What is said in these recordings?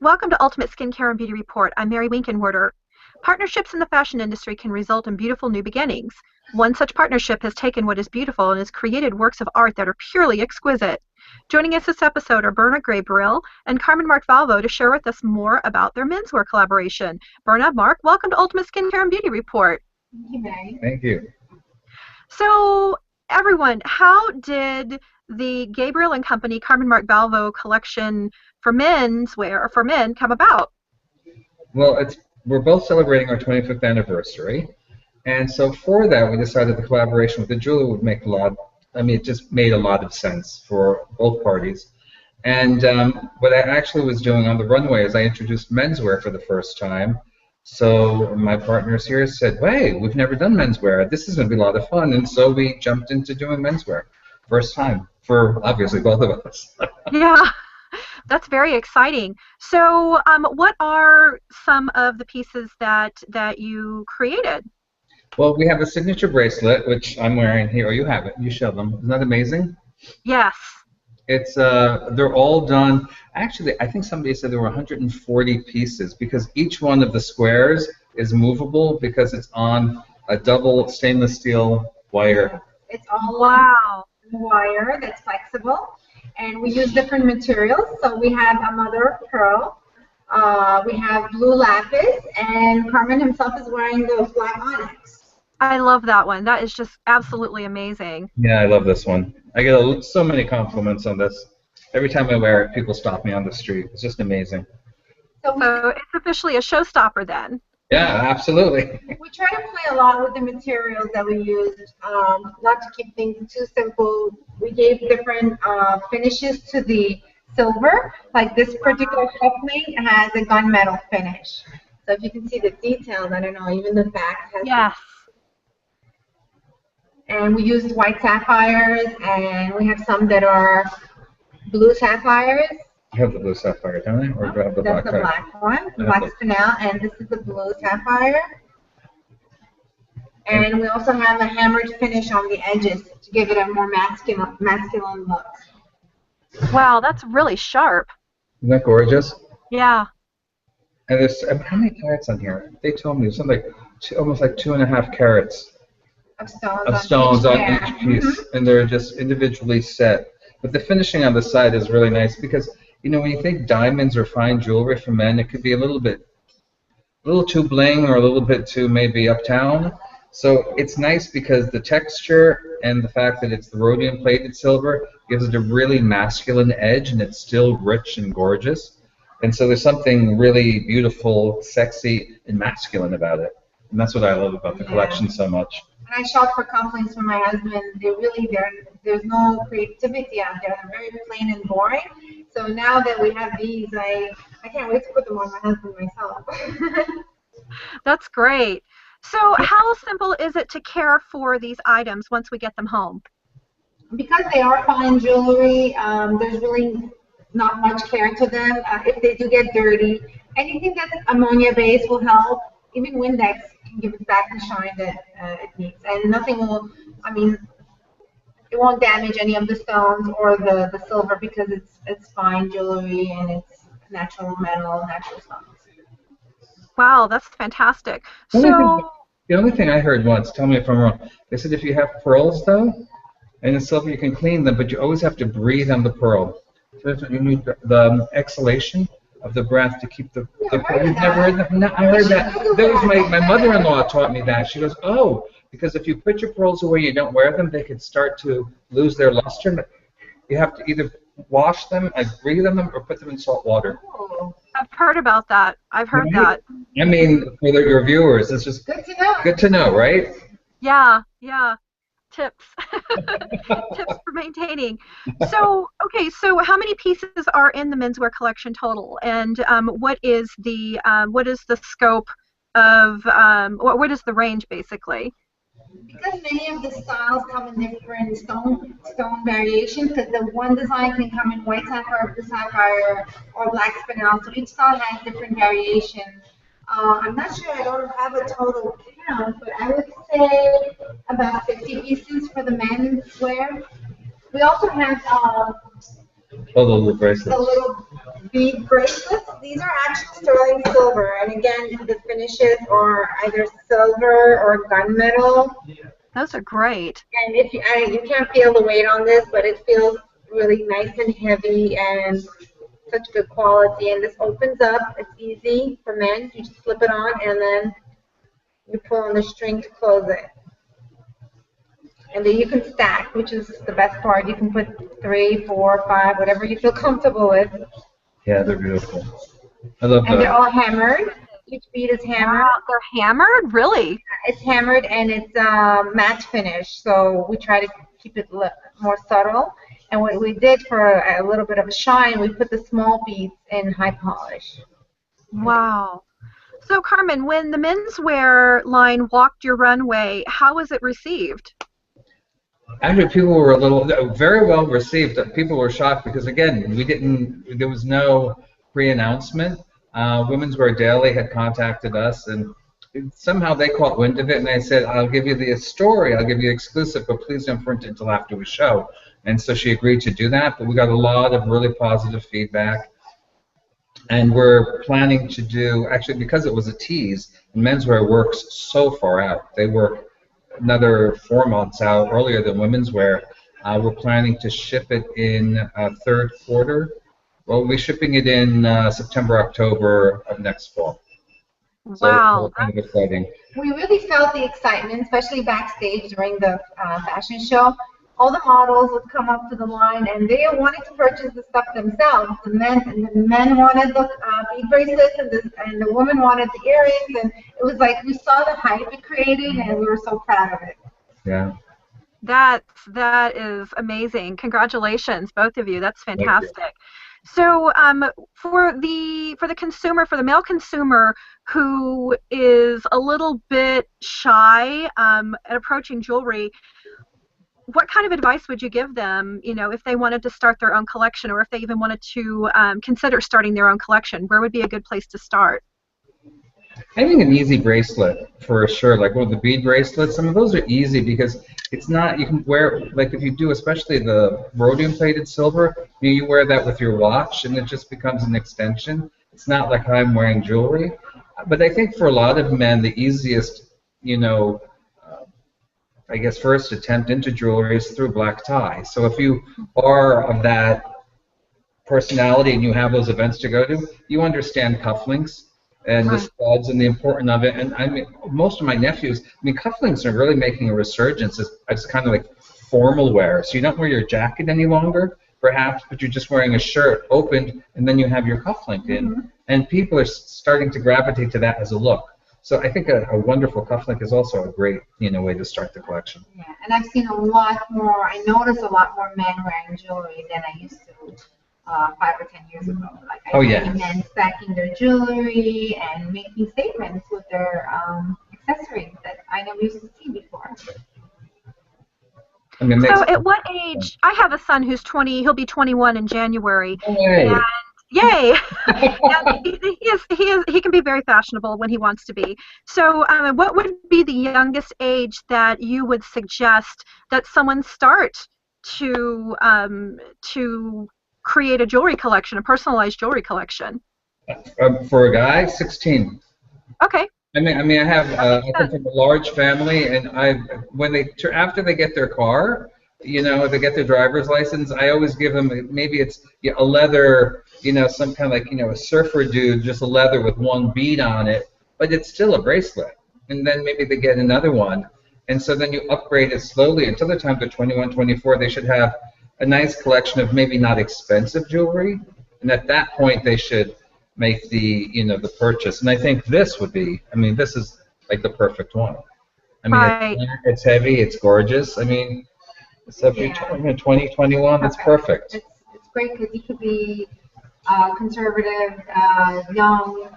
Welcome to Ultimate Skincare and Beauty Report. I'm Mary Winkenwerder. Partnerships in the fashion industry can result in beautiful new beginnings. One such partnership has taken what is beautiful and has created works of art that are purely exquisite. Joining us this episode are Berna, Gabriel, and Carmen, Marc, Valvo to share with us more about their menswear collaboration. Berna, Marc, welcome to Ultimate Skincare and Beauty Report. Thank you, Mary. Thank you. So, everyone, how did the Gabriel and Company Carmen, Marc, Valvo collection for menswear or for men come about? Well, we're both celebrating our 25th anniversary, and so for that we decided the collaboration with the jeweler would make a lot. It just made a lot of sense for both parties. And what I actually was doing on the runway is I introduced menswear for the first time. So my partners here said, "Hey, we've never done menswear. This is going to be a lot of fun." And so we jumped into doing menswear, first time for obviously both of us. Yeah. That's very exciting. So what are some of the pieces that you created? Well, we have a signature bracelet, which I'm wearing here. Oh, you have it. You show them. Isn't that amazing? Yes. It's they're all done. Actually, I think somebody said there were 140 pieces because each one of the squares is movable because it's on a double stainless steel wire. It's all Wow. wire that's flexible, and we use different materials. So we have a mother of pearl, we have blue lapis, and Carmen himself is wearing the black onyx. I love that one. That is just absolutely amazing. Yeah, I love this one. I get so many compliments on this. Every time I wear it, people stop me on the street. It's just amazing. So it's officially a showstopper then. Yeah, absolutely. We try to play a lot with the materials that we use, not to keep things too simple. We gave different finishes to the silver. Like this particular cufflink has a gunmetal finish. So if you can see the details, I don't know, even the back has. Yes. And we used white sapphires, and we have some that are blue sapphires. You have the blue sapphire, don't I? Or do I have the That's black the one? black one, the black spinel, and this is the blue sapphire. And we also have a hammered finish on the edges to give it a more masculine look. Wow, that's really sharp. Isn't that gorgeous? Yeah. And there's how many carats on here? They told me it was something like almost like 2.5 carats Of stones on pair. each piece, and they're just individually set. But the finishing on the side is really nice because, you know, when you think diamonds or fine jewelry for men, it could be a little too bling or a little bit too maybe uptown. So it's nice because the texture and the fact that it's the rhodium plated silver gives it a really masculine edge, and it's still rich and gorgeous. And so there's something really beautiful, sexy, and masculine about it. And that's what I love about the collection so much. When I shop for compliments for my husband, there's no creativity out there. They're very plain and boring. So now that we have these, I can't wait to put them on my husband myself. That's great. So how simple is it to care for these items once we get them home? Because they are fine jewelry, there's really not much care to them. If they do get dirty, anything that's ammonia-based will help. Even Windex can give it back the shine that it needs. And nothing will, it won't damage any of the stones or the silver because it's fine jewelry and it's natural metal, natural stones. Wow, that's fantastic. The only thing I heard once, tell me if I'm wrong, they said if you have pearls, though, and the silver, you can clean them, but you always have to breathe on the pearl. So you need the exhalation of the breath to keep the pearl. You've never heard that? No, I heard that. That was my mother-in-law taught me that. She goes, oh, because if you put your pearls away, you don't wear them, they could start to lose their luster. You have to either wash them, breathe on them, or put them in salt water. Oh, I've heard about that. I've heard that. I mean, for your viewers, it's just good to know. good to know, right? Yeah, yeah. Tips. Tips for maintaining. So, okay, so how many pieces are in the menswear collection total? And what is the scope of, what is the range, basically? Because many of the styles come in different stone variations, because the one design can come in white sapphire, blue sapphire, or black spinel. So each style has different variations. I'm not sure, I don't have a total count, but I would say about 50 pieces for the men's wear. We also have Oh, the little bracelets. the little bead bracelets. These are actually sterling silver, and again, the finishes are either silver or gunmetal. Those are great. And if you can't feel the weight on this, but it feels really nice and heavy and such good quality. And this opens up. It's easy for men. You just slip it on, and then you pull on the string to close it. And then you can stack, which is the best part. You can put 3, 4, 5, whatever you feel comfortable with. Yeah, they're beautiful. I love And they're that. all hammered. Each bead is hammered. Wow, they're hammered? Really? It's hammered and it's matte finish. So we try to keep it more subtle. And what we did for a little bit of a shine, we put the small beads in high polish. Wow. So, Carmen, when the menswear line walked your runway, how was it received? Actually, people were very well received. People were shocked because, again, there was no pre-announcement. Women's Wear Daily had contacted us, and somehow they caught wind of it, and they said, I'll give you the story, I'll give you exclusive, but please don't print it until after we show. And so she agreed to do that, but we got a lot of really positive feedback. And we're planning to do, actually, because it was a tease, and menswear works so far out. They work another 4 months out earlier than women's wear. We're planning to ship it in third quarter. Well, we'll be shipping it in September, October of next fall. Wow. So kind of exciting. We really felt the excitement, especially backstage during the fashion show. All the models would come up to the line, and they wanted to purchase the stuff themselves. The men wanted the bead bracelets, and the women wanted the earrings, and it was like we saw the hype it created, and we were so proud of it. Yeah. That is amazing. Congratulations, both of you. That's fantastic. So, for the consumer, for the male consumer who is a little bit shy at approaching jewelry, what kind of advice would you give them, if they wanted to start their own collection, or if they even wanted to consider starting their own collection? Where would be a good place to start? I think an easy bracelet for sure, like the bead bracelets. Some of those are easy because it's not, you can wear, like if you do, especially the rhodium plated silver, you wear that with your watch and it just becomes an extension. It's not like I'm wearing jewelry. But I think for a lot of men, the easiest, I guess first attempt into jewelry is through black tie. So if you are of that personality and you have those events to go to, you understand cufflinks and the studs and the importance of it. And I mean, most of my nephews, cufflinks are really making a resurgence as kind of like formal wear. So you don't wear your jacket any longer, perhaps, but you're just wearing a shirt opened, and then you have your cufflink in. And people are starting to gravitate to that as a look. So I think a wonderful cufflink is also a great, way to start the collection. Yeah, and I've seen a lot more. I noticed a lot more men wearing jewelry than I used to 5 or 10 years ago. Like I see men stacking their jewelry and making statements with their accessories that I never used to see before. So at what age? I have a son who's 20. He'll be 21 in January. Hey. And yay! He can be very fashionable when he wants to be. So, what would be the youngest age that you would suggest that someone start to create a jewelry collection, a personalized jewelry collection? For a guy, 16. Okay. I have I come from a large family, and after they get their car, they get their driver's license, I always give them, maybe it's a leather, some kind of like, a surfer dude, just a leather with one bead on it, but it's still a bracelet. And then maybe they get another one. And so then you upgrade it slowly until the time they're 21, 24, they should have a nice collection of maybe not expensive jewelry. And at that point, they should make the, the purchase. And I think this would be, this is like the perfect one. It's heavy, it's gorgeous. So if you're 20, 21, that's perfect. It's great because you could be conservative, young.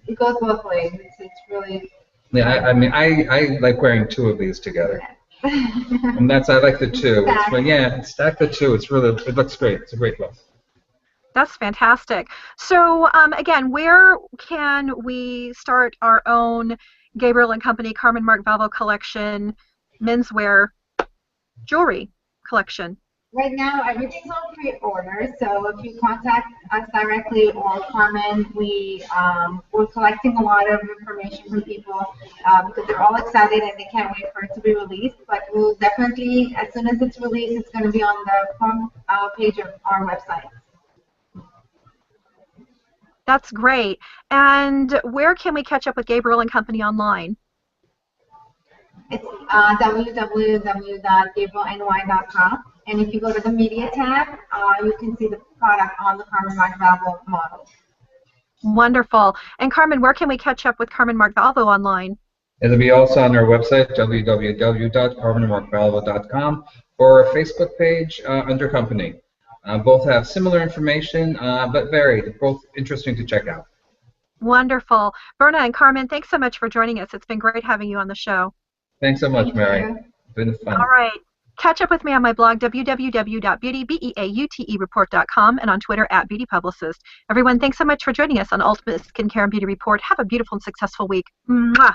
It goes both ways. It's really. Yeah, I like wearing 2 of these together. And I like the 2. Stack the 2. It looks great. It's a great look. That's fantastic. So again, where can we start our own Gabriel and Company Carmen Marc Valvo collection menswear jewelry collection? Right now, everything's on pre-order, so if you contact us directly or Carmen, we're collecting a lot of information from people because they're all excited and they can't wait for it to be released. But we'll definitely, as soon as it's released, it's going to be on the front page of our website. That's great. And where can we catch up with Gabriel and Company online? It's www.gabrielny.com. And if you go to the media tab, you can see the product on the Carmen Marc Valvo model. Wonderful. And Carmen, where can we catch up with Carmen Marc Valvo online? It'll be also on our website, www.carmenmarcvalvo.com, or our Facebook page under Company. Both have similar information, but varied. Both interesting to check out. Wonderful. Berna and Carmen, thanks so much for joining us. It's been great having you on the show. Thanks so much, Mary. It's been fun. All right. Catch up with me on my blog, www.beautybeautyReport.com, and on Twitter @BeautyPublicist. Everyone, thanks so much for joining us on Ultimate Skincare and Beauty Report. Have a beautiful and successful week. Mwah!